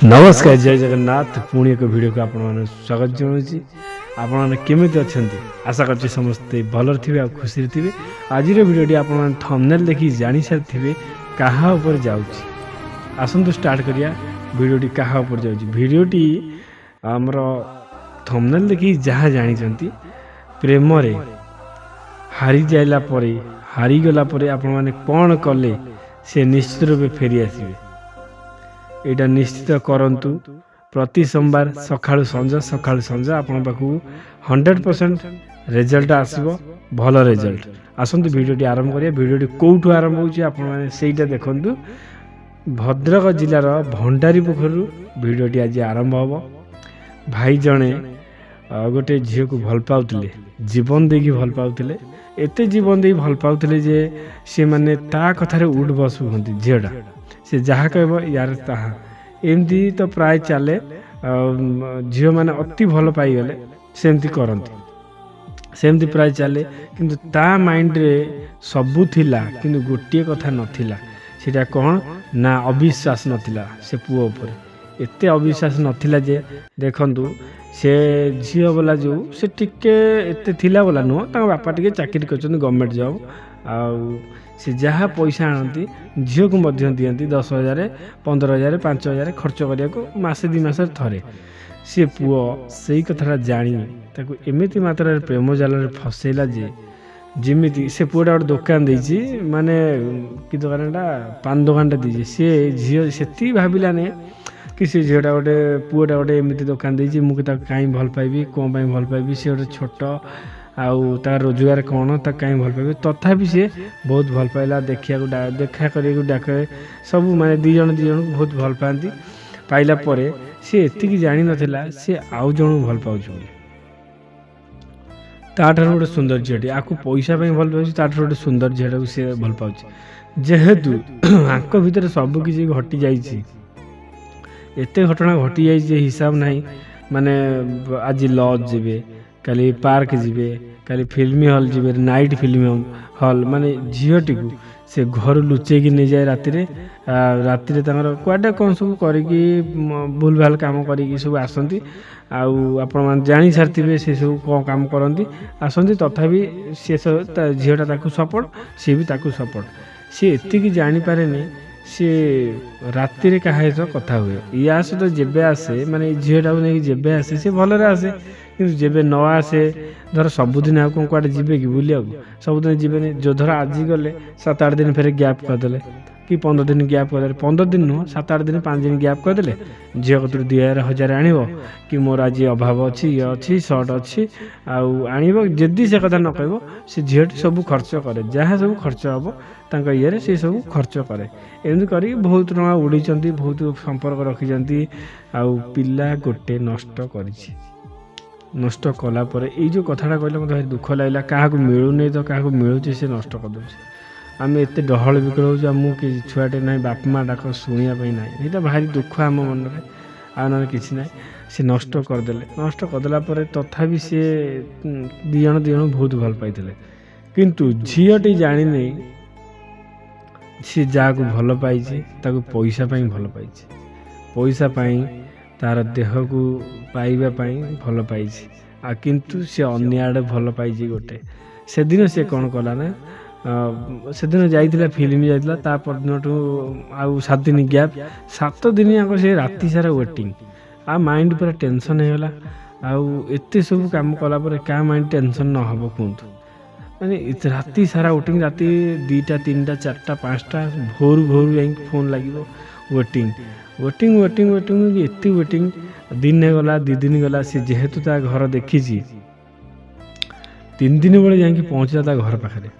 नमस्कार जय जगन्नाथ पुणी एक वीडियो को आपण स्वागत जनाऊँगी। आपण केमी अच्छा आशा कर समस्ते भल थे आ खुशी थे। आज वीडियोटी आप थंबनेल देखी जानी सारी क्या ऊपर जाऊँगी आसतु स्टार्ट करिया। वीडियोटी क्या ऊपर जाऊँगी वीडियोटी आमर थंबनेल देखी जहाँ जानी प्रेम हारी जाइला परे हारीगला आपण मैंने कौन कले से निश्चित रूपे फेरी आसवे एटा निश्चित करंतु। प्रति सोमवार सकाळु संज आपण पाखु 100% रिजल्ट आसीबो भल रिजल्ट। आसंतु वीडियोटी आरंभ करिया। वीडियोटी कोठु आरंभ होची आपण माने सेइटा देखंतु। भद्रक जिल्लार भंडारी पोखरु वीडियोटी आज आरंभ हबो। भाई जणे गोटे झील को भल पाउतले जीवन देकी भल पाउतले एते जीवन दे भल पाउतले जे से माने ता कथारे उड बस हुंती झीलटा से जहाँ कहब यार ताहा एमती तो प्राय चले झील मैंने अति भल पाईगले सेमती करती सेमती प्राय चले किंतु ता माइंड रे सबू थिला किंतु गोटे कथा नथिला सेटा कौन ना अविश्वास नथिला से पुओ ऊपर एते अविश्वास नथिला जे देखंतु से झील बोला जो से टिके एते थिला बोला नुह तांको बापा टिके चाकरी करछन गवर्नमेंट जॉब आउ से जहाँ पैसा आनती झील को मध्य दियंती 10,000 15,000 5,000 खर्च करिया को मासे दी मासे थरे से पुओ सेई कथाटा जानी ताको एमिति मात्रा प्रेम जाल रे फसेला जे जिमिति से पुओटा गोटे दुकान देछि माने कि दुकानटा पान दुकानटा देछि से झील सेति भाबिला ने कि से झीलटा गोटे पुओटा गोटे एमिति दुकान देछि मु ताको काई भल पाइबी कोन पाई भल पाइबी से गोटे छोट आउ तार रोजगार कौन ता कहीं भल पाइबे तथापि सी बहुत भल पाइला देखा देखा कर डाके सब माने दी जन को बहुत भल पाती पाइला परे सी एतिकी जानी नथिला सी आउ जन भल पाउछ ताठार गोटे सुंदर झीलटी आकु पैसा पे भल पाउछ ताठार गोटे सुंदर झील को सी भल पाउछ जेहेतु आंक भितर सब किसी घटी जाइछि एते घटना घटी जाइछि हिसाब नाही माने आज लॉज जेबे काली पार्क जीवे काली फिल्म हॉल जीवे नाइट फिल्म हॉल माने झीलटी को से घर लुचे की नहीं जाए राति कुआडे कौन सब करी भूल भाल काम करी सब आसती आपण मैंने जानी सारी से सब कौन काम करती आसती तथापि सी झीलटा सपोर्ट सी भी सपोर्ट सी एति जानीपारे सी राति क्या कथा हुए या सहित जेबे आसे माने झीलटा को नहीं जेबे आसे सी भलरे आसे कि जेबे न आसे धर सबुदिन आ कौटे जीवे कि बुलिया सबुदिन जीवे जो धर आज गले 7-8 दिन फेर गैप करदे कि 15 दिन गैप करदे 15 दिन नुह 7-8 दिन 5 दिन गैप करदे झील कतु 2,000 आनिब कि मोर आज अभाव अच्छी ये अच्छी सर्ट अच्छी आनिब जदि से कथा न कह से झीलटी सब खर्च करे जहाँ सब खर्च हम तांका ये से सब खर्च करे एमती कर बहुत टका उड़ी बहुत संपर्क रखी पिला गोटे नष्ट कर नष्ट कला परे ये जो कथाटा कहले मत भारी दुख लगला क्या मिलूनी तो क्या मिलूँ से नष्ट कर दूसरे आम एत डहल बिकल हो कि छुआटे ना बाप माँ डाक शुणापी ना ये भारी दुख आम मन में आ कि ना से नष्ट करदे नष्ट करदेला तथापि सी दी जन बहुत भल पाई किंतु झीलटी जानी नहीं सी जहाँ को भल पाई पैसा भल पाई पैसा तार देह को पाइबा भल पाई किंतु से अन्य आड़े भल पाई गोटे से दिन से कौन कला ना से दिन जाइला फिल्म जाइला दिन आउ 7 दिन गैप 7 दिन याक से राति सारा वेटिंग आ माइंड पूरा टेंशन होगा आते सब कम कला क्या माइंड टेंशन न हम कहतु माने राति सारा वेटिंग राति 2टा 3टा 4टा 5टा भोर भोर जा फोन लगे वेटिंग वेटिंग वेटिंग वेटिंग एति वेटिंग दिन गला 2 दिन गला सी जेहेतु ता घर देखी 3 दिन बेले जाकि पहुँचला ता घर पाखे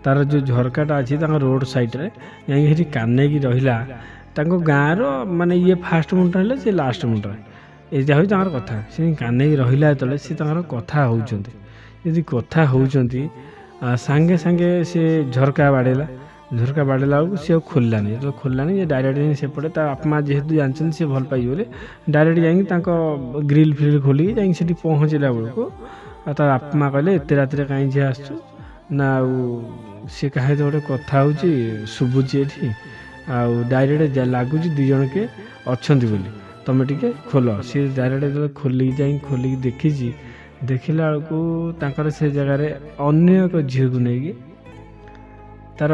तार जो झरकाटा अच्छी रोड साइड रे जाकि कानेकी रहिला गाँव माने ये फास्ट मुंडा है सी लास्ट मुंडा यहाँ हूँ कथा से कानेकी रहिला जो सी कथा होती कथा होती सांगे सांगे से झरका बाड़ेला बेलू सी खोलानी जो खोलानी डायरेक्ट सेपटे बापा जेहेतु जानते सी भल पाई बोले डायरेक्ट जाकि ग्रिल फ्रिल खोलिक जाकि पहुँचला बेलू बापा कहले एत रात कहीं झी आसु ना सी कहे गोटे कथा शुभुची ये डायरेक्ट लगुच 2 जन के अच्छा तुम टिके खोल। सी डायरेक्ट जो खोलिकी जाई खोलिकी देखी देखला बेलू तांकर से जगार अन्य एक झील को लेकिन तार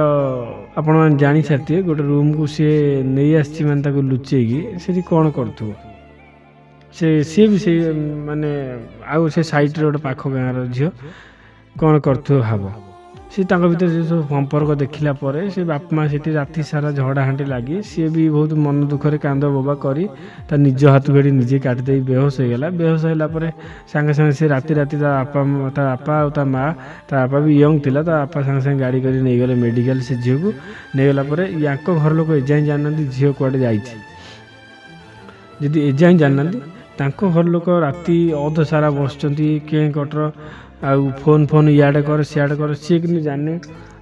आपण मैंने जानी सारी गोटे रूम को सी नहीं आसी माने लुचेकी से कौन करूँ सी भी से माने आउ से सैड्रे गोटे पाख गाँव झील कौन करूँ भाव सी भीतर सब संपर्क देखला से बाप माँ से राति सारा झगड़ा हाँटी लगी सी भी बहुत मन दुखरे कांद बोबा करी ता निज हाथ भेड़ी निजे काटिदे बेहोश हो गला। बेहोश होगा सांगे सांगे से राति राति ता बापा और ता माँ ता बापा भी यंग थिला ता बापा सांगे सांगे गाड़ी कर नहीं गले मेडिकल से झील को नहीं गला या घर लोक एजाए जानना झील कुआडे जाइए जदि एजाए जानना घर लोक राति अध सारा बस के कटर आउ फोन फोन इे कर सियाड़े कर सी कि जाने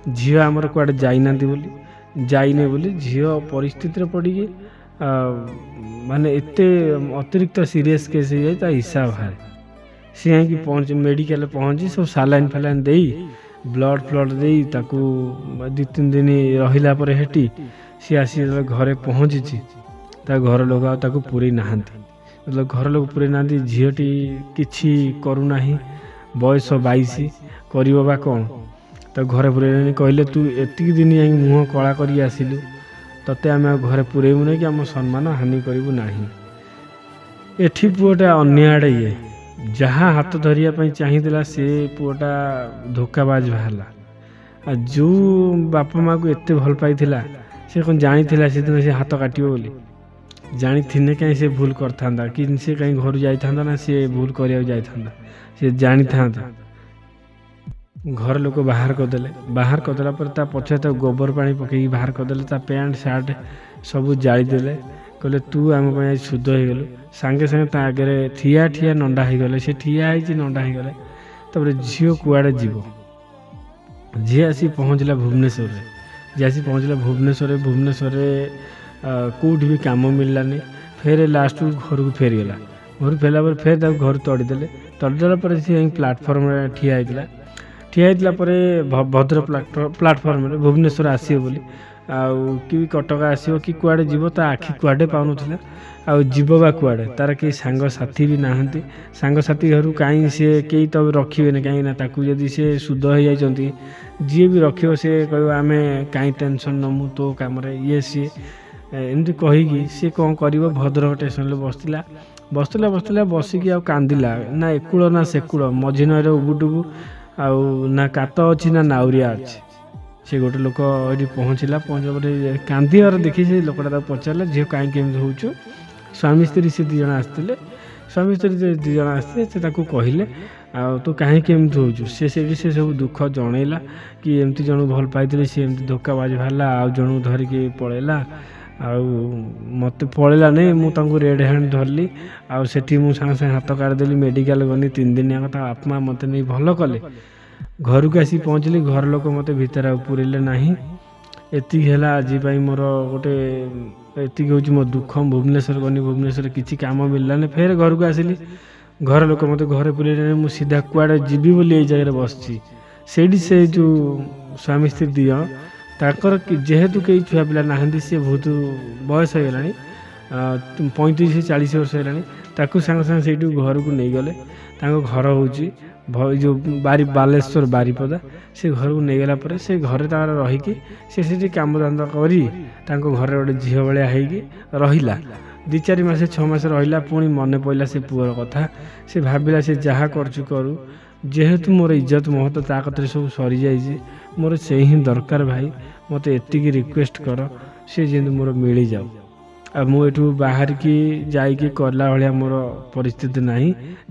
झील आमर कुआडे जाइने बोली झील परिस्थिति पड़ी माने एते अतिरिक्त सीरीयस केस हो जाए हिसाब बाहर सी कि पहुँच मेडिकल पहुँची सब सालाइन फालाइन दे ब्लड फ्लड दे ताकू 2-3 दिन रहिला परे हेटी सी आसी घरे पहुँची घर लोग ताकू पूरे नहांती मतलब घर लोग पूरे ना झीलटी किछि करूना बयस 22 कर कौन तो घरे पूरे कहले तू एतिक दिन जा मुँह कला कर आसिलु तते आम घरे पूरेबू नहीं कि आम सम्मान हानि करूँ ना। एठी पुओटा अन्य आड़े ये जहाँ हाथ धरिया चाहिए से पुओटा धोखाबाज बाहरला जो बापा माँ को एत भल पाई से कौन जानी से दिन से हाथ काटियो बोली जानी थिने कहीं से भूल करता कि से कहीं घर जाता ना सी भूल कर जाता सी जानी था घर लोक बाहर करदेला पछे गोबर पानी पकई बाहर करदे पैंट सार्ट सब जालीदे कहले तू आम शुद्ध हो गलु सांगे सांगे आगे ठिया ठिया नंडा हो गले से ठिया है नंडा हो गले तापर झील कुआड़े जीव झी आसी पहुँचला भुवनेश्वर झी आसी पहुँचला भुवनेश्वर कौटी भी कम मिललानी फेर लास्ट घर को फेरीगला घर फेरला फेर घर तड़ीदे तड़ीदेला सी प्लाटफर्म ठिया होता भद्र प्लाटफर्म भुवनेश्वर आसो बोली आउ कि कटक आसो कि कुआडे जीव ता आखि कुआडे पाउन आ जीव बा कुआडे तार कई सांग साथी भी नहांती सांग साथी घर कहीं सी कई तो रखिए कहीं ताकू जदि सी शुद्ध हो जाती जी भी रखियो से कह आम कहीं टेंशन नमु तो कम ये सी एमती कहीकि सी कौन कर भद्रक स्टेशन बसला बसिकी आ कांदिला ना एकुड़ ना सेकुड़ मझी नईर उबुटुबु आउ ना कात अच्छी ना नाउरिया अच्छी से गोटे लोक ये पहुँचला कांदिबार देखी से लोकटा पचारा झील कहीं केमी हो स्वामी स्त्री से 2 जन आसते स्वामी स्त्री 2 जन आसते से कहले तू कहीं केमी हो से सब दुख जनइला कि एमती जन भल पाई सी एमती धोखाबाज बाहरला आउ जन धरिकी पलैला आउ मत पलैला नहीं मुझे रेड हैंड धरली आउ सेठी मु सांगे सांगे हाथ काटिदेली मेडिकल गनी 3 दिन याक आत्मा मत नहीं भल कले घर को आसी पहुँचली घर लोक मत भितर पूरेले ना एति है आज मोर गोटे एति हूँ मो दुख भुवनेश्वर गनी भुवनेश्वर किसी कम मिललानी फेर घर को आसिली घर लोक मत घरे पूरे मुझे सीधा कुआड़े जीवी बोली ये जगह बसची से जो स्वामी स्त्री 2 जन ताकर जेहेतु कई छुआ पिला ना सी बहुत बयस हो गलानी 35-40 वर्ष है सांगे सांगे से घर को नहीं गले घर हूँ जो बालेश्वर बारीपदा से घर को नहीं गला से घर तार रहीकि से काम धंदा करी घर गोटे झील भाया होइला 2-4 मास 6 मास रहा पुणी मन पड़ा से पुअर कथा से भाविला से जहाँ करू करू जेहेतु मोर इज्जत महत्व ता कतरे सब सरी जाइए मोर से ही दरकार भाई मत एतिकी रिक्वेस्ट कर से जेन मोर मिल जाऊ आ मुझू बाहर की जाइकी करला भाया मोर परिस्थिति ना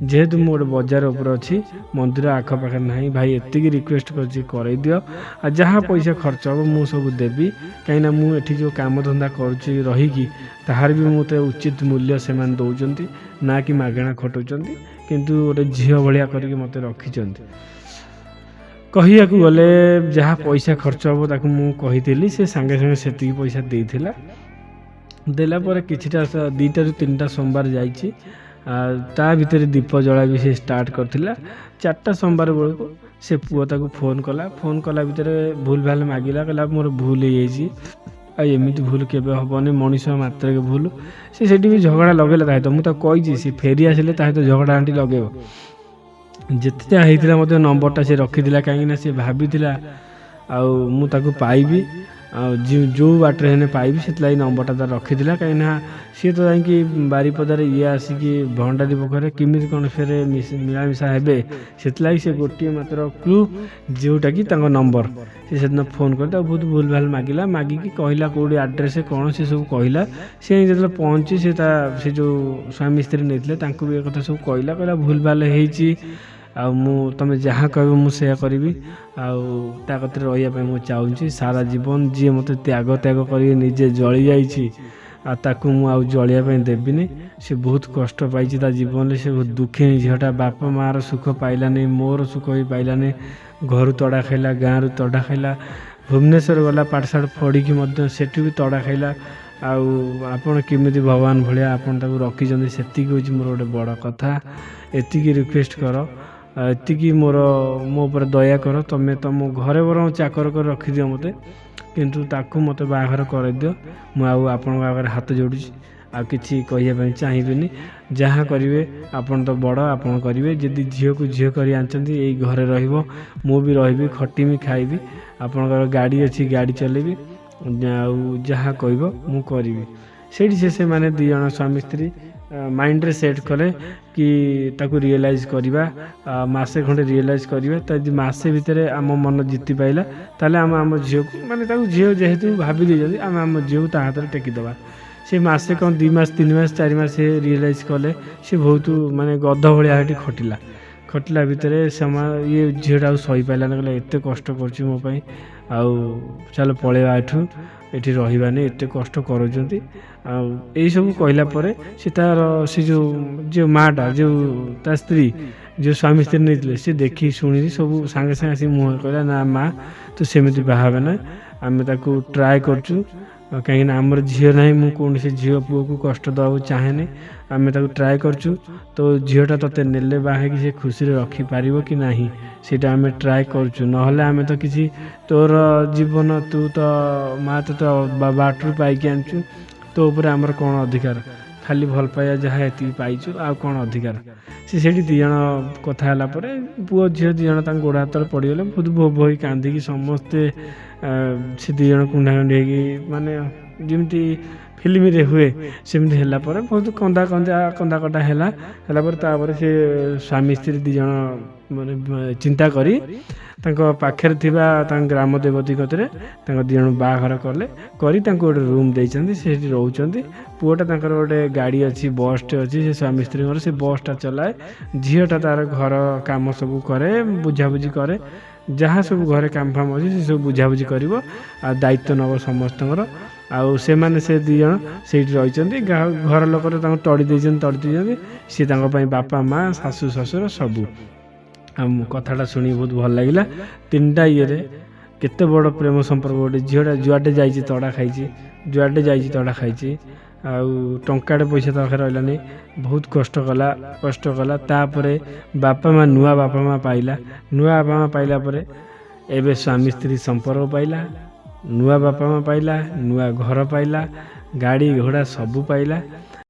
जेहेतु मु गोटे बजार उपर अच्छी मंदिर आखपाखे ना भाई एतिकी रिक्वेस्ट कर दियो आ जहाँ पैसा खर्च हम मु सब देवी कहीं मुझे जो काम धंदा करुच्ची रहीकि ताहार भी मत उचित मूल्य से दौरान ना कि मागणा खटाउं किंतु गोटे झील भाया करके मत रखिंट कहिया गले जहाँ पैसा खर्च हम ताकू मुझे से सांगे सांगे से पैसा देला देला पर किछिटा 2-3टा सोमवार जाइए ता भितर दीप जला भी से स्टार्ट करथिला 4टा सोमवार बेलू से पुआ ताकू फोन कला भितर भूल भाल मागिला कहला मोर भूल हो ଆଉ ଏମିତି ଭୁଲ କେବେ ହେବନି, ମଣିଷ ମାତ୍ରକେ ଭୁଲ। ସେ ସେଠି ବି ଝଗଡ଼ା ଲଗେଇଲା ତା ସହିତ, ମୁଁ ତାକୁ କହିଛି ସେ ଫେରି ଆସିଲେ ତା ସହିତ ଝଗଡ଼ା ଆଣ୍ଟି ଲଗେଇବ। ଯେତେ ଯାହା ହେଇଥିଲା ମଧ୍ୟ ନମ୍ବରଟା ସେ ରଖିଥିଲା, କାହିଁକିନା ସେ ଭାବିଥିଲା ଆଉ ମୁଁ ତାକୁ ପାଇବି, ଆଉ ଯେଉଁ ବାଟରେ ହେଲେ ପାଇବି, ସେଥିଲାଗି ନମ୍ବରଟା ତାର ରଖିଥିଲା। କାହିଁକିନା ସିଏ ତ ଯାଇକି ବାରିପଦାରେ ଇଏ ଆସିକି ଭଣ୍ଡାରୀ ପୋଖରୀରେ କେମିତି କ'ଣ ଫେରେ ମିଳାମିଶା ହେବେ, ସେଥିଲାଗି ସେ ଗୋଟିଏ ମାତ୍ର କ୍ଲୁ ଯେଉଁଟାକି ତାଙ୍କ ନମ୍ବର। ସେ ସେଦିନ ଫୋନ୍ କରି ତାକୁ ବହୁତ ଭୁଲ ଭାଲ ମାଗିଲା, ମାଗିକି କହିଲା କେଉଁଠି ଆଡ୍ରେସ୍ କ'ଣ ସେ ସବୁ କହିଲା। ସେ ଯେତେବେଳେ ପହଞ୍ଚି ସେ ଯେଉଁ ସ୍ୱାମୀ ସ୍ତ୍ରୀ ନେଇଥିଲେ ତାଙ୍କୁ ବି ଏ କଥା ସବୁ କହିଲା ଭୁଲ ଭାଲ ହେଇଛି, ଆଉ ତମେ ଯାହା କହିବ ମୁଁ ସେୟା କରିବି, ଆଉ ତା କତିରେ ରହିବା ପାଇଁ ମୁଁ ଚାହୁଁଛି ସାରା ଜୀବନ। ଯିଏ ମୋତେ ତ୍ୟାଗ କରିକି ନିଜେ ଜଳି ଯାଇଛି, ଆଉ ତାକୁ ମୁଁ ଆଉ ଜଳିବା ପାଇଁ ଦେବିନି। ସେ ବହୁତ କଷ୍ଟ ପାଇଛି ତା ଜୀବନରେ, ସେ ବହୁତ ଦୁଃଖିନୀ ଝିଅଟା। ବାପା ମାଆର ସୁଖ ପାଇଲାନି, ମୋର ସୁଖ ବି ପାଇଲାନି। ଘରୁ ତଡ଼ା ଖାଇଲା, ଗାଁରୁ ତଡ଼ା ଖାଇଲା, ଭୁବନେଶ୍ୱର ଗଲା ପାଠଶାଠ ପଢ଼ିକି ମଧ୍ୟ ସେଠି ବି ତଡ଼ା ଖାଇଲା। ଆଉ ଆପଣ କେମିତି ଭଗବାନ ଭଳିଆ ଆପଣ ତାକୁ ରଖିଛନ୍ତି, ସେତିକି ହେଉଛି ମୋର ଗୋଟେ ବଡ଼ କଥା। ଏତିକି ରିକ୍ୱେଷ୍ଟ କର, ଏତିକି ମୋ ଉପରେ ଦୟା କର। ତମେ ତମ ଘରେ ବରଂ ଚାକର କରି ରଖିଦିଅ ମୋତେ, କିନ୍ତୁ ତାକୁ ମୋତେ ବାହାଘର କରିଦିଅ। ମୁଁ ଆଉ ଆପଣଙ୍କ ଆଗରେ ହାତ ଯୋଡ଼ୁଛି, ଆଉ କିଛି କହିବା ପାଇଁ ଚାହିଁବିନି। ଯାହା କରିବେ ଆପଣ ତ ବଡ଼, ଆପଣ କରିବେ। ଯଦି ଝିଅକୁ ଝିଅ କରି ଆଣିଛନ୍ତି, ଏଇ ଘରେ ରହିବ, ମୁଁ ବି ରହିବି, ଖଟିବି, ଖାଇବି। ଆପଣଙ୍କର ଗାଡ଼ି ଅଛି, ଗାଡ଼ି ଚଲେଇବି, ଆଉ ଯାହା କହିବ ମୁଁ କରିବି। ସେଇଠି ସେମାନେ ଦୁଇ ଜଣ ସ୍ୱାମୀ ସ୍ତ୍ରୀ ମାଇଣ୍ଡରେ ସେଟ୍ କଲେ କି ତାକୁ ରିଏଲାଇଜ୍ କରିବା, ମାସେ ଖଣ୍ଡେ ରିଏଲାଇଜ୍ କରିବା। ତ ଯଦି ମାସେ ଭିତରେ ଆମ ମନ ଜିତି ପାଇଲା, ତାହେଲେ ଆମେ ଆମ ଝିଅକୁ, ମାନେ ତାକୁ ଝିଅ ଯେହେତୁ ଭାବି ଦେଇଛନ୍ତି, ଆମେ ଆମ ଝିଅକୁ ତା ହାତରେ ଟେକିଦେବା। ସେ ମାସେ କ'ଣ 2 ମାସ 3 ମାସ 4 ମାସ ସେ ରିଏଲାଇଜ୍ କଲେ। ସେ ବହୁତ ମାନେ ଗଧ ଭଳିଆ ସେଠି ଖଟିଲା ଭିତରେ ଇଏ ଝିଅଟା ଆଉ ସହିପାରିଲାନି, କହିଲା ଏତେ କଷ୍ଟ କରୁଛି ମୋ ପାଇଁ, ଆଉ ଚାଲ ପଳେଇବା ଏଠି ରହିବାନି, ଏତେ କଷ୍ଟ କରୁଛନ୍ତି। ଆଉ ଏଇସବୁ କହିଲା ପରେ ସେ ଯେଉଁ ମାଆଟା, ଯେଉଁ ତା ସ୍ତ୍ରୀ, ଯେଉଁ ସ୍ୱାମୀ ସ୍ତ୍ରୀ ନେଇଥିଲେ, ସେ ଦେଖି ଶୁଣିକି ସବୁ ସାଙ୍ଗେ ଆସି ମୁହଁ କହିଲା, ନା ମା ତୁ ସେମିତି ବାହା ହେବେ ନା, ଆମେ ତାକୁ ଟ୍ରାଏ କରୁଛୁ, କାହିଁକିନା ଆମର ଝିଅ ନାହିଁ। ମୁଁ କୌଣସି ଝିଅ ପୁଅକୁ କଷ୍ଟ ଦେବାକୁ ଚାହେଁନି, ଆମେ ତାକୁ ଟ୍ରାଏ କରୁଛୁ। ତ ଝିଅଟା ତୋତେ ନେଲେ ବାହା ହେଇକି ସେ ଖୁସିରେ ରଖିପାରିବ କି ନାହିଁ, ସେଇଟା ଆମେ ଟ୍ରାଏ କରୁଛୁ। ନହେଲେ ଆମେ ତ କିଛି, ତୋର ଜୀବନ ତୁ ତ ମା ତୁ ତ ବାଟରୁ ପାଇକି ଆଣିଛୁ, ତୋ ଉପରେ ଆମର କ'ଣ ଅଧିକାର, ଖାଲି ଭଲ ପାଇବା ଯାହା ଏତିକି ପାଇଛୁ, ଆଉ କ'ଣ ଅଧିକାର। ସେଇଠି 2 ଜଣ କଥା ହେଲା ପରେ ପୁଅ ଝିଅ 2 ଜଣ ତାଙ୍କ ଗୋଡ଼ ହାତରେ ପଡ଼ିଗଲେ, ବହୁତ ବୋହି କାନ୍ଦିକି ସମସ୍ତେ ସେ 2 ଜଣ କୁଣ୍ଡାକୁଣ୍ଡି ହେଇକି, ମାନେ ଯେମିତି ଫିଲ୍ମରେ ହୁଏ ସେମିତି ହେଲା ପରେ ବହୁତ କନ୍ଦା ହେଲା ପରେ, ତାପରେ ସେ ସ୍ୱାମୀ ସ୍ତ୍ରୀ 2 ଜଣ ମାନେ ଚିନ୍ତା କରି ତାଙ୍କ ପାଖରେ ଥିବା ତାଙ୍କ ଗ୍ରାମ ଦେବତୀ କତିରେ ତାଙ୍କ 2 ଜଣ ବାହାଘର କରି ତାଙ୍କୁ ଗୋଟେ ରୁମ୍ ଦେଇଛନ୍ତି, ସେଠି ରହୁଛନ୍ତି। ପୁଅଟା ତାଙ୍କର ଗୋଟେ ଗାଡ଼ି ଅଛି, ବସ୍ଟେ ଅଛି, ସେ ସ୍ୱାମୀ ସ୍ତ୍ରୀଙ୍କର, ସେ ବସ୍ଟା ଚଲାଏ। ଝିଅଟା ତାର ଘର କାମ ସବୁ କରେ, ବୁଝାବୁଝି କରେ, ଯାହା ସବୁ ଘରେ କାମ ଫାମ ଅଛି ସେ ସବୁ ବୁଝାବୁଝି କରିବ, ଆଉ ଦାୟିତ୍ୱ ନେବ ସମସ୍ତଙ୍କର। ଆଉ ସେମାନେ ସେ 2 ଜଣ ସେଇଠି ରହିଛନ୍ତି, ଘର ଲୋକ ତାଙ୍କୁ ତଡ଼ି ଦେଇଛନ୍ତି। ସିଏ ତାଙ୍କ ପାଇଁ ବାପା ମା ଶାଶୁ ଶ୍ୱଶୁର ସବୁ। ଆଉ କଥାଟା ଶୁଣି ବହୁତ ଭଲ ଲାଗିଲା। 3ଟା ଇଏରେ କେତେ ବଡ଼ ପ୍ରେମ ସମ୍ପର୍କ। ଗୋଟେ ଝିଅଟା ଯୁଆଡ଼େ ଯାଇଛି ତଡ଼ା ଖାଇଛି, ଆଉ ଟଙ୍କାଟେ ପଇସା ତା ପାଖରେ ରହିଲାନି, ବହୁତ କଷ୍ଟ କଲା। ତାପରେ ନୂଆ ବାପା ମା ପାଇଲା ପରେ ଏବେ ସ୍ୱାମୀ ସ୍ତ୍ରୀ ସମ୍ପର୍କ ପାଇଲା, ନୂଆ ବାପା ମା ପାଇଲା, ନୂଆ ଘର ପାଇଲା, ଗାଡ଼ି ଘୋଡ଼ା ସବୁ ପାଇଲା।